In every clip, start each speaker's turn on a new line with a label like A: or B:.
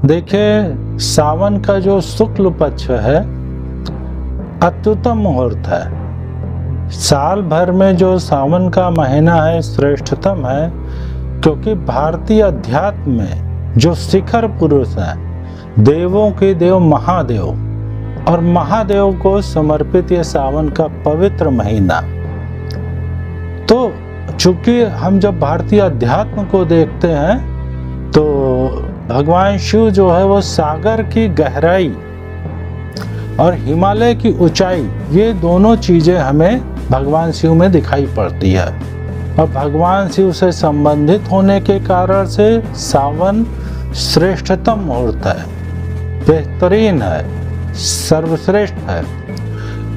A: देखिए, सावन का जो शुक्ल पक्ष है अत्युत्तम मुहूर्त है। साल भर में जो सावन का महीना है श्रेष्ठतम है, क्योंकि भारतीय अध्यात्म में जो शिखर पुरुष हैं, देवों के देव महादेव और महादेव को समर्पित ये सावन का पवित्र महीना। तो चूंकि हम जब भारतीय अध्यात्म को देखते हैं तो भगवान शिव जो है वो सागर की गहराई और हिमालय की ऊंचाई, ये दोनों चीजें हमें भगवान शिव में दिखाई पड़ती है। और भगवान शिव से संबंधित होने के कारण से सावन श्रेष्ठतम मुहूर्त है, बेहतरीन है, सर्वश्रेष्ठ है।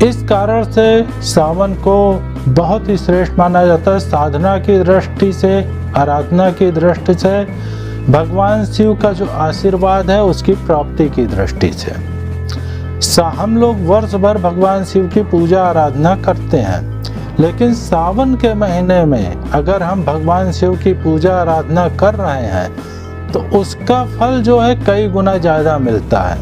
A: इस कारण से सावन को बहुत ही श्रेष्ठ माना जाता है। साधना की दृष्टि से, आराधना की दृष्टि से, भगवान शिव का जो आशीर्वाद है उसकी प्राप्ति की दृष्टि से हम लोग वर्ष भर भगवान शिव की पूजा आराधना करते हैं, लेकिन सावन के महीने में अगर हम भगवान शिव की पूजा आराधना कर रहे हैं तो उसका फल जो है कई गुना ज़्यादा मिलता है।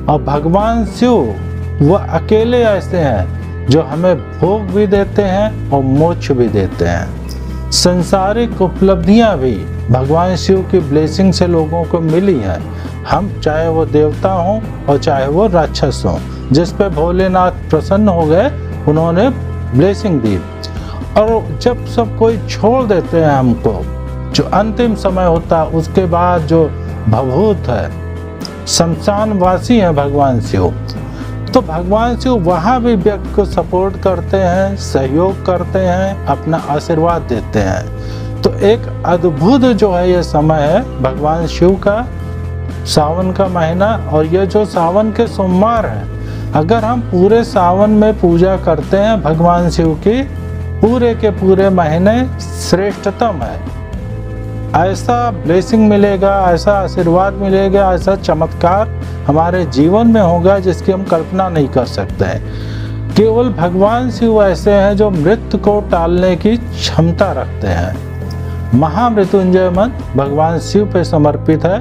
A: और भगवान शिव वह अकेले ऐसे हैं जो हमें भोग भी देते हैं और मोक्ष भी देते हैं। संसारिक उपलब्धियां भी भगवान शिव की ब्लेसिंग से लोगों को मिली हैं। हम चाहे वो देवता हों और चाहे वो राक्षस हों, जिस पे भोलेनाथ प्रसन्न हो गए उन्होंने ब्लेसिंग दी। और जब सब कोई छोड़ देते हैं हमको, जो अंतिम समय होता है उसके बाद जो भभूत है, शमशानवासी हैं भगवान शिव, तो भगवान शिव वहाँ भी व्यक्ति को सपोर्ट करते हैं, सहयोग करते हैं, अपना आशीर्वाद देते हैं। तो एक अद्भुत जो है ये समय है भगवान शिव का, सावन का महीना। और ये जो सावन के सोमवार हैं, अगर हम पूरे सावन में पूजा करते हैं भगवान शिव की, पूरे के पूरे महीने श्रेष्ठतम है। ऐसा ब्लेसिंग मिलेगा, ऐसा आशीर्वाद मिलेगा, ऐसा चमत्कार हमारे जीवन में होगा जिसकी हम कल्पना नहीं कर सकते हैं। केवल भगवान शिव ऐसे हैं जो मृत्यु को टालने की क्षमता रखते हैं। महामृत्युंजय मंत्र भगवान शिव पे समर्पित है।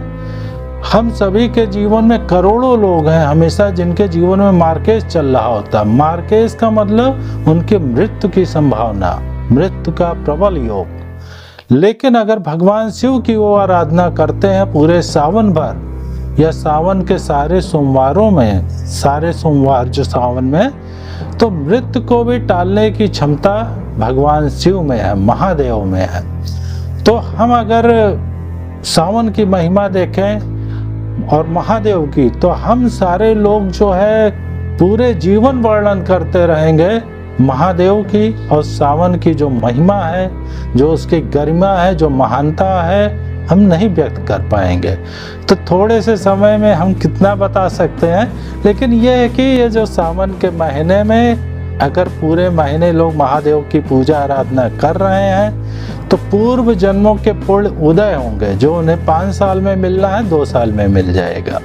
A: हम सभी के जीवन में करोड़ों लोग हैं हमेशा जिनके जीवन में मार्केज चल रहा होता है। मार्केज का मतलब उनकी मृत्यु की संभावना, मृत्यु का प्रबल योग। लेकिन अगर भगवान शिव की वो आराधना करते हैं पूरे सावन भर या सावन के सारे सोमवारों में, सारे सोमवार जो सावन में, तो मृत्यु को भी टालने की क्षमता भगवान शिव में है, महादेव में है। तो हम अगर सावन की महिमा देखें और महादेव की, तो हम सारे लोग जो है पूरे जीवन वर्णन करते रहेंगे महादेव की और सावन की जो महिमा है, जो उसकी गरिमा है, जो महानता है, हम नहीं व्यक्त कर पाएंगे। तो थोड़े से समय में हम कितना बता सकते हैं, लेकिन ये है कि ये जो सावन के महीने में अगर पूरे महीने लोग महादेव की पूजा आराधना कर रहे हैं तो पूर्व जन्मों के पुण्य उदय होंगे, जो उन्हें 5 साल में मिलना है 2 साल में मिल जाएगा।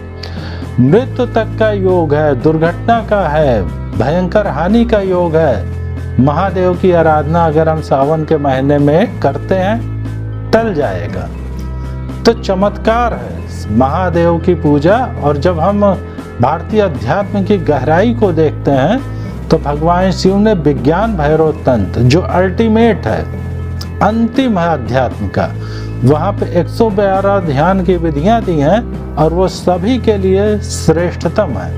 A: मृत्यु तक का योग है, दुर्घटना का है, भयंकर हानि का योग है। महादेव की आराधना अगर हम सावन के महीने में करते हैं टल जाएगा। तो चमत्कार है महादेव की पूजा। और जब हम भारतीय अध्यात्म की गहराई को देखते हैं तो भगवान शिव ने विज्ञान भैरव तंत्र, जो अल्टीमेट है, अंतिम है अध्यात्म का, वहाँ पे 112 ध्यान की विधियाँ दी हैं और वो सभी के लिए श्रेष्ठतम है।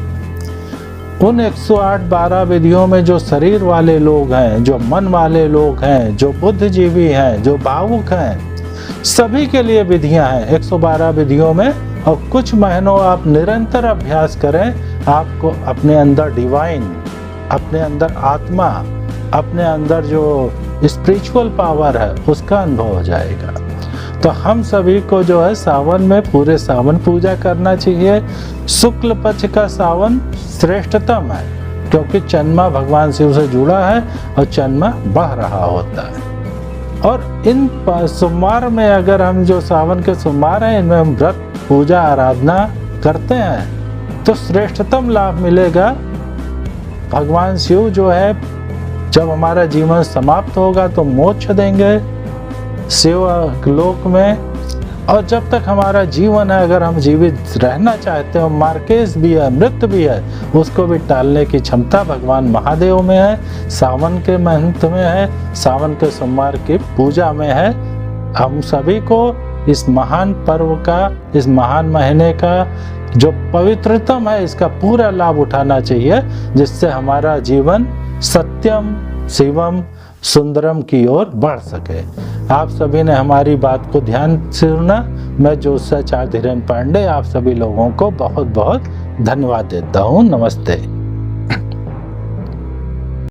A: उन 108-12 विधियों में जो शरीर वाले लोग हैं, जो मन वाले लोग हैं, जो बुद्धिजीवी हैं, जो भावुक हैं, सभी के लिए विधियां हैं 112 विधियों में। और कुछ महीनों आप निरंतर अभ्यास करें, आपको अपने अंदर डिवाइन, अपने अंदर आत्मा, अपने अंदर जो स्पिरिचुअल पावर है उसका अनुभव हो जाएगा। तो हम सभी को जो है सावन में पूरे सावन पूजा करना चाहिए। शुक्ल पक्ष का सावन श्रेष्ठतम है, क्योंकि चंद्रमा भगवान शिव से जुड़ा है और चंद्रमा बढ़ रहा होता है। और इन सोमवार में अगर हम जो सावन के सोमवार हैं इनमें हम व्रत, पूजा, आराधना करते हैं तो श्रेष्ठतम लाभ मिलेगा। भगवान शिव जो है जब हमारा जीवन समाप्त होगा तो मोक्ष देंगे शिव लोक में। और जब तक हमारा जीवन है, अगर हम जीवित रहना चाहते हो, मार्केस भी है, मृत्यु भी है, उसको भी टालने की क्षमता भगवान महादेव में है, सावन के महंत में है, सावन के सोमवार की पूजा में है। हम सभी को इस महान पर्व का, इस महान महीने का जो पवित्रतम है, इसका पूरा लाभ उठाना चाहिए, जिससे हमारा जीवन सत्यम शिवम सुंदरम की ओर बढ़ सके। आप सभी ने हमारी बात को ध्यान से सुना। मैं ज्योतिषाचार्य धीरेन्द्र पांडे आप सभी लोगों को बहुत बहुत धन्यवाद देता हूँ। नमस्ते।